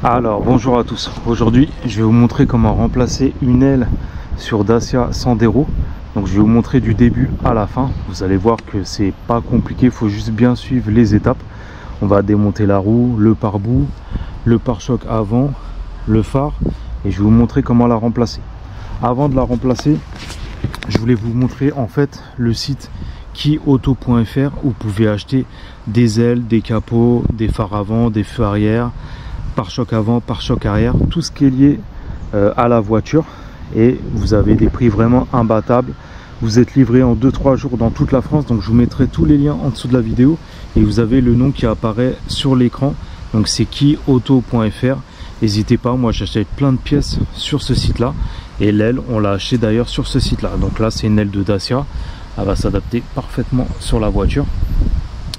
Alors bonjour à tous, aujourd'hui je vais vous montrer comment remplacer une aile sur Dacia Sandero. Donc je vais vous montrer du début à la fin, vous allez voir que c'est pas compliqué, il faut juste bien suivre les étapes. On va démonter la roue, le pare-boue, le pare-choc avant, le phare et je vais vous montrer comment la remplacer. Avant de la remplacer, je voulais vous montrer en fait le site kiauto.fr où vous pouvez acheter des ailes, des capots, des phares avant, des feux arrière, pare-choc avant, pare-choc arrière, tout ce qui est lié à la voiture, et vous avez des prix vraiment imbattables. Vous êtes livré en 2-3 jours dans toute la France, donc je vous mettrai tous les liens en dessous de la vidéo et vous avez le nom qui apparaît sur l'écran, donc c'est kiauto.fr. N'hésitez pas, moi j'achète plein de pièces sur ce site là et l'aile on l'a acheté d'ailleurs sur ce site là. Donc là c'est une aile de Dacia, elle va s'adapter parfaitement sur la voiture.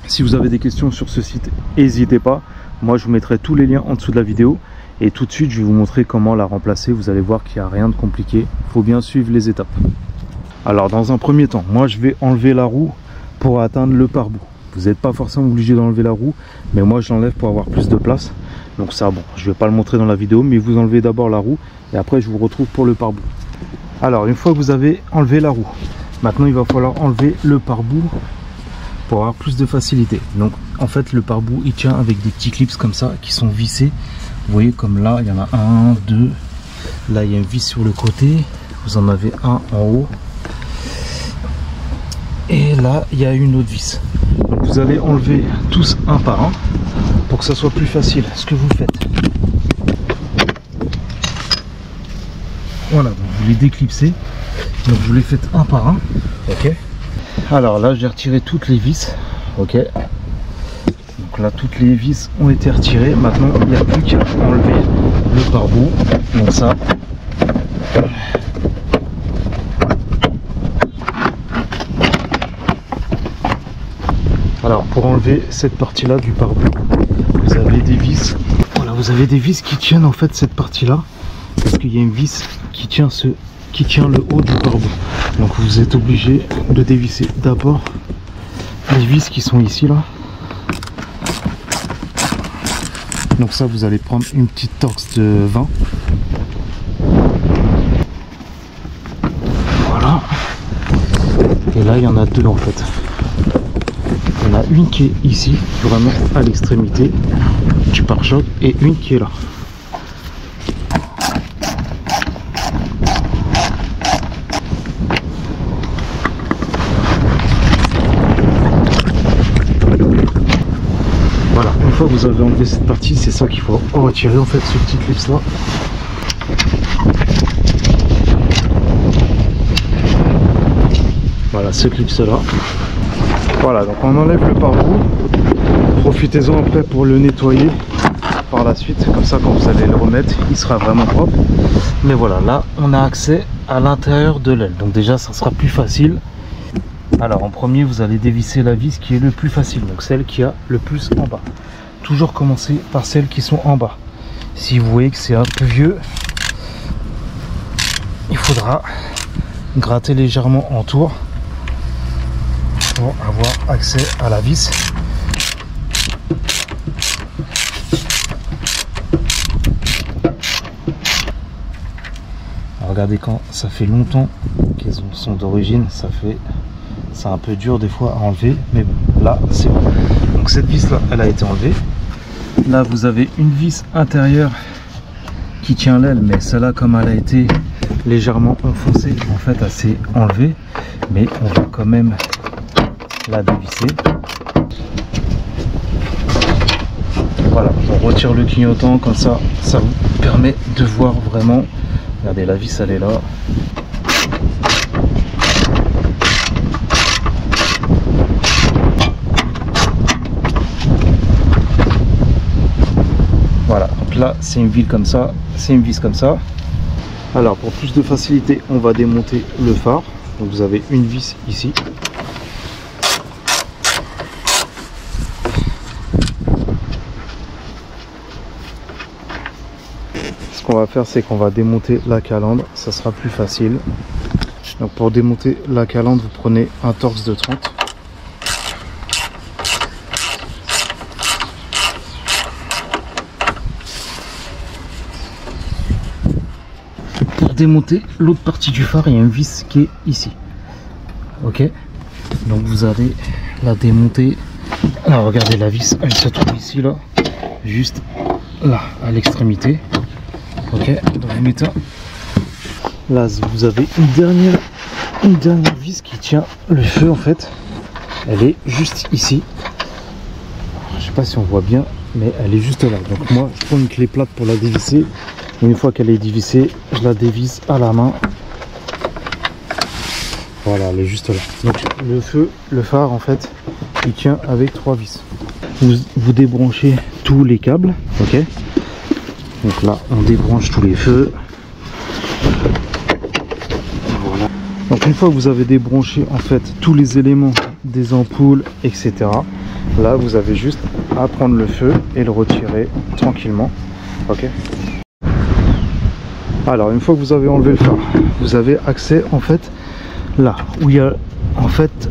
Si vous avez des questions sur ce site, n'hésitez pas. Moi je vous mettrai tous les liens en dessous de la vidéo et tout de suite je vais vous montrer comment la remplacer. Vous allez voir qu'il n'y a rien de compliqué, il faut bien suivre les étapes. Alors dans un premier temps, moi je vais enlever la roue pour atteindre le pare-boue. Vous n'êtes pas forcément obligé d'enlever la roue, mais moi je l'enlève pour avoir plus de place. Donc ça, bon, je ne vais pas le montrer dans la vidéo, mais vous enlevez d'abord la roue et après je vous retrouve pour le pare-boue. Alors une fois que vous avez enlevé la roue, maintenant il va falloir enlever le pare-boue pour avoir plus de facilité. Donc en fait le pare-boue il tient avec des petits clips comme ça qui sont vissés. Vous voyez comme là il y en a un, deux, là il y a une vis sur le côté, vous en avez un en haut et là il y a une autre vis. Donc vous allez enlever tous un par un pour que ça soit plus facile. Ce que vous faites, voilà, donc vous les déclipsez, donc vous les faites un par un. Ok. Alors là j'ai retiré toutes les vis. Ok, donc là toutes les vis ont été retirées. Maintenant il n'y a plus qu'à enlever le pare-boue. Donc ça, alors pour enlever cette partie là du pare-boue, vous avez des vis. Voilà, vous avez des vis qui tiennent en fait cette partie là, parce qu'il y a une vis qui tient le haut du pare-boue. Donc vous êtes obligé de dévisser d'abord les vis qui sont ici là. Donc ça vous allez prendre une petite torxe de 20. Voilà. Et là il y en a deux en fait. Il y en a une qui est ici, vraiment à l'extrémité du pare-choc, et une qui est là. Voilà, une fois que vous avez enlevé cette partie, c'est ça qu'il faut retirer en fait, ce petit clip là. Voilà, ce clip là. Voilà, donc on enlève le pare-boue. Profitez-en après pour le nettoyer par la suite, comme ça quand vous allez le remettre, il sera vraiment propre. Mais voilà, là on a accès à l'intérieur de l'aile, donc déjà ça sera plus facile. Alors en premier vous allez dévisser la vis qui est le plus facile, donc celle qui a le plus en bas. Toujours commencer par celles qui sont en bas. Si vous voyez que c'est un peu vieux, il faudra gratter légèrement en tour pour avoir accès à la vis. Alors regardez, quand ça fait longtemps qu'elles sont d'origine, c'est un peu dur des fois à enlever, mais bon, là c'est bon. Donc cette vis là elle a été enlevée. Là vous avez une vis intérieure qui tient l'aile, mais celle-là comme elle a été légèrement enfoncée, en fait elle s'est enlevée, mais on va quand même la dévisser. Voilà, on retire le clignotant comme ça, ça vous permet de voir vraiment. Regardez, la vis elle est là. Voilà, donc là c'est une vis comme ça, c'est une vis comme ça. Alors pour plus de facilité, on va démonter le phare. Donc vous avez une vis ici. Ce qu'on va faire, c'est qu'on va démonter la calandre, ça sera plus facile. Donc pour démonter la calandre, vous prenez un torxe de 30. démonter l'autre partie du phare, il y a une vis qui est ici. Ok, donc vous allez la démonter. Alors regardez, la vis elle se trouve ici, là, juste là à l'extrémité. Ok, donc vous mettez là, vous avez une dernière vis qui tient le feu en fait. Elle est juste ici. Je sais pas si on voit bien, mais elle est juste là. Donc moi je prends une clé plate pour la dévisser. Et une fois qu'elle est dévissée, je la dévisse à la main. Voilà, elle est juste là. Donc le feu, le phare en fait, il tient avec 3 vis. Vous débranchez tous les câbles, ok. Donc là, on débranche tous les feux. Voilà. Donc une fois que vous avez débranché en fait tous les éléments des ampoules, etc. Là, vous avez juste à prendre le feu et le retirer tranquillement, ok. Alors une fois que vous avez enlevé le phare, vous avez accès en fait là où il y a en fait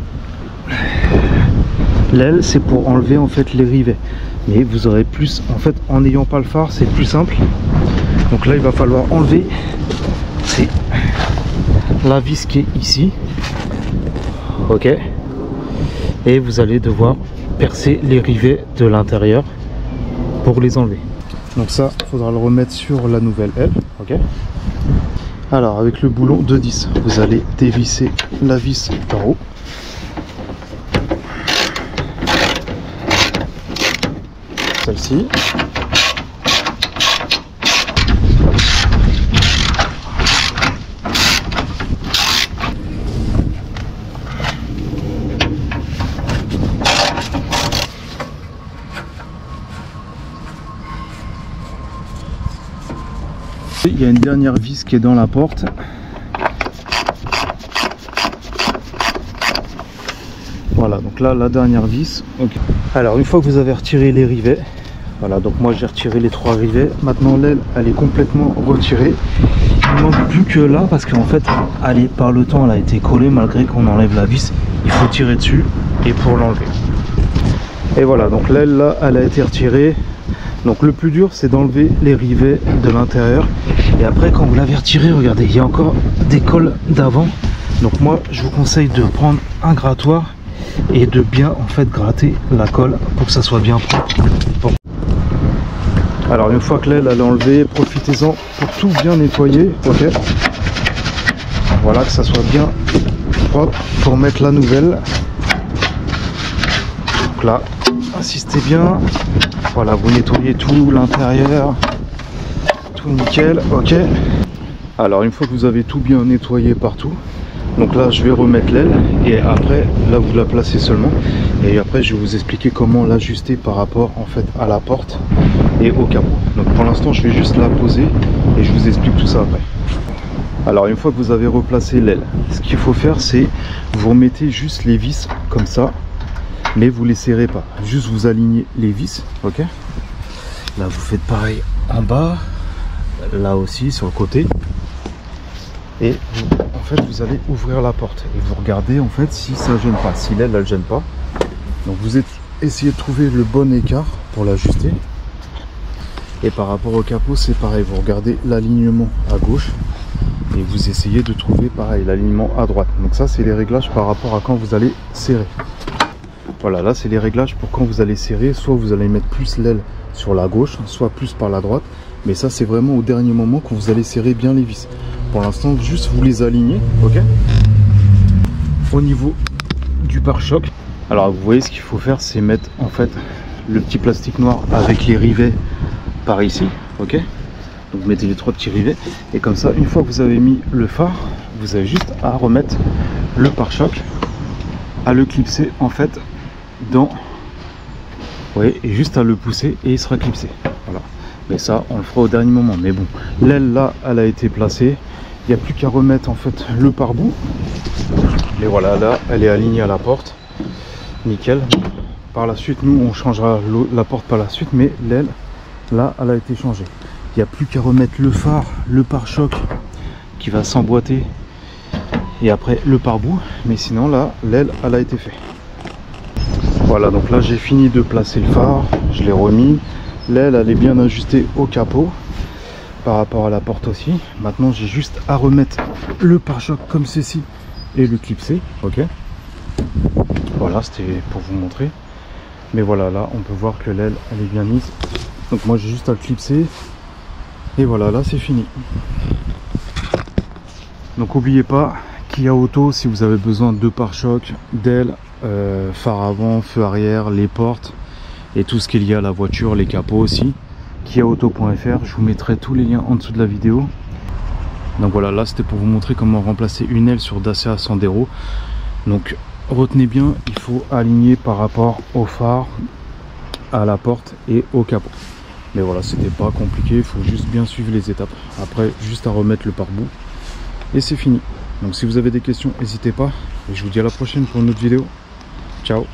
l'aile, c'est pour enlever en fait les rivets. Mais vous aurez plus en fait en n'ayant pas le phare, c'est plus simple. Donc là il va falloir enlever, c'est la vis qui est ici, ok, et vous allez devoir percer les rivets de l'intérieur pour les enlever. Donc ça, il faudra le remettre sur la nouvelle aile, ok. Alors avec le boulon de 10, vous allez dévisser la vis d'en haut. Celle-ci. Il y a une dernière vis qui est dans la porte. Voilà, donc là la dernière vis. Okay. Alors une fois que vous avez retiré les rivets, voilà, donc moi j'ai retiré les 3 rivets. Maintenant l'aile elle est complètement retirée. Il ne manque plus que là parce qu'en fait, allez, par le temps elle a été collée malgré qu'on enlève la vis. Il faut tirer dessus et pour l'enlever. Et voilà, donc l'aile là elle a été retirée. Donc le plus dur c'est d'enlever les rivets de l'intérieur. Et après quand vous l'avez retiré, regardez, il y a encore des cols d'avant. Donc moi je vous conseille de prendre un grattoir et de bien en fait gratter la colle pour que ça soit bien propre. Bon. Alors une fois que l'aile elle est enlevée, profitez-en pour tout bien nettoyer, ok. Voilà, que ça soit bien propre pour mettre la nouvelle. Donc là, insistez bien. Voilà, vous nettoyez tout l'intérieur, tout nickel, ok. Alors une fois que vous avez tout bien nettoyé partout, donc là je vais remettre l'aile et après là vous la placez seulement et après je vais vous expliquer comment l'ajuster par rapport en fait à la porte et au capot. Donc pour l'instant je vais juste la poser et je vous explique tout ça après. Alors une fois que vous avez replacé l'aile, ce qu'il faut faire c'est vous remettez juste les vis comme ça, mais vous les serrez pas, juste vous alignez les vis, ok. Là vous faites pareil en bas, là aussi sur le côté, et en fait vous allez ouvrir la porte et vous regardez en fait si ça gêne pas, si l'aile elle gêne pas. Donc vous essayez de trouver le bon écart pour l'ajuster. Et par rapport au capot c'est pareil, vous regardez l'alignement à gauche et vous essayez de trouver pareil l'alignement à droite. Donc ça c'est les réglages par rapport à quand vous allez serrer. Voilà, là c'est les réglages pour quand vous allez serrer, soit vous allez mettre plus l'aile sur la gauche, soit plus par la droite. Mais ça c'est vraiment au dernier moment quand vous allez serrer bien les vis. Pour l'instant juste vous les alignez, ok. Au niveau du pare-choc, alors vous voyez ce qu'il faut faire c'est mettre en fait le petit plastique noir avec les rivets par ici, ok. Donc mettez les 3 petits rivets et comme ça une fois que vous avez mis le phare, vous avez juste à remettre le pare-choc, à le clipser en fait dans, ouais, et juste à le pousser et il sera clipsé. Voilà, mais ça on le fera au dernier moment. Mais bon, l'aile là elle a été placée, il n'y a plus qu'à remettre en fait le pare-bout et voilà, là elle est alignée à la porte, nickel. Par la suite nous on changera la porte par la suite, mais l'aile là elle a été changée. Il n'y a plus qu'à remettre le phare, le pare-choc qui va s'emboîter et après le pare-bout, mais sinon là l'aile elle a été faite. Voilà, donc là j'ai fini de placer le phare, je l'ai remis, l'aile elle est bien ajustée au capot. par rapport à la porte aussi. Maintenant j'ai juste à remettre le pare-choc comme ceci et le clipser. Ok, voilà, c'était pour vous montrer. Mais voilà, là on peut voir que l'aile elle est bien mise. Donc moi j'ai juste à le clipser et voilà, là c'est fini. Donc n'oubliez pas, Kia Auto, si vous avez besoin de pare-choc, d'ailes, phare avant, feu arrière, les portes et tout ce qui est lié à la voiture, les capots aussi, kiaauto.fr, je vous mettrai tous les liens en dessous de la vidéo. Donc voilà, là c'était pour vous montrer comment remplacer une aile sur Dacia Sandero. Donc retenez bien, il faut aligner par rapport au phare, à la porte et au capot. Mais voilà, c'était pas compliqué, il faut juste bien suivre les étapes. Après, juste à remettre le pare-boue et c'est fini. Donc si vous avez des questions, n'hésitez pas. Et je vous dis à la prochaine pour une autre vidéo. Ciao.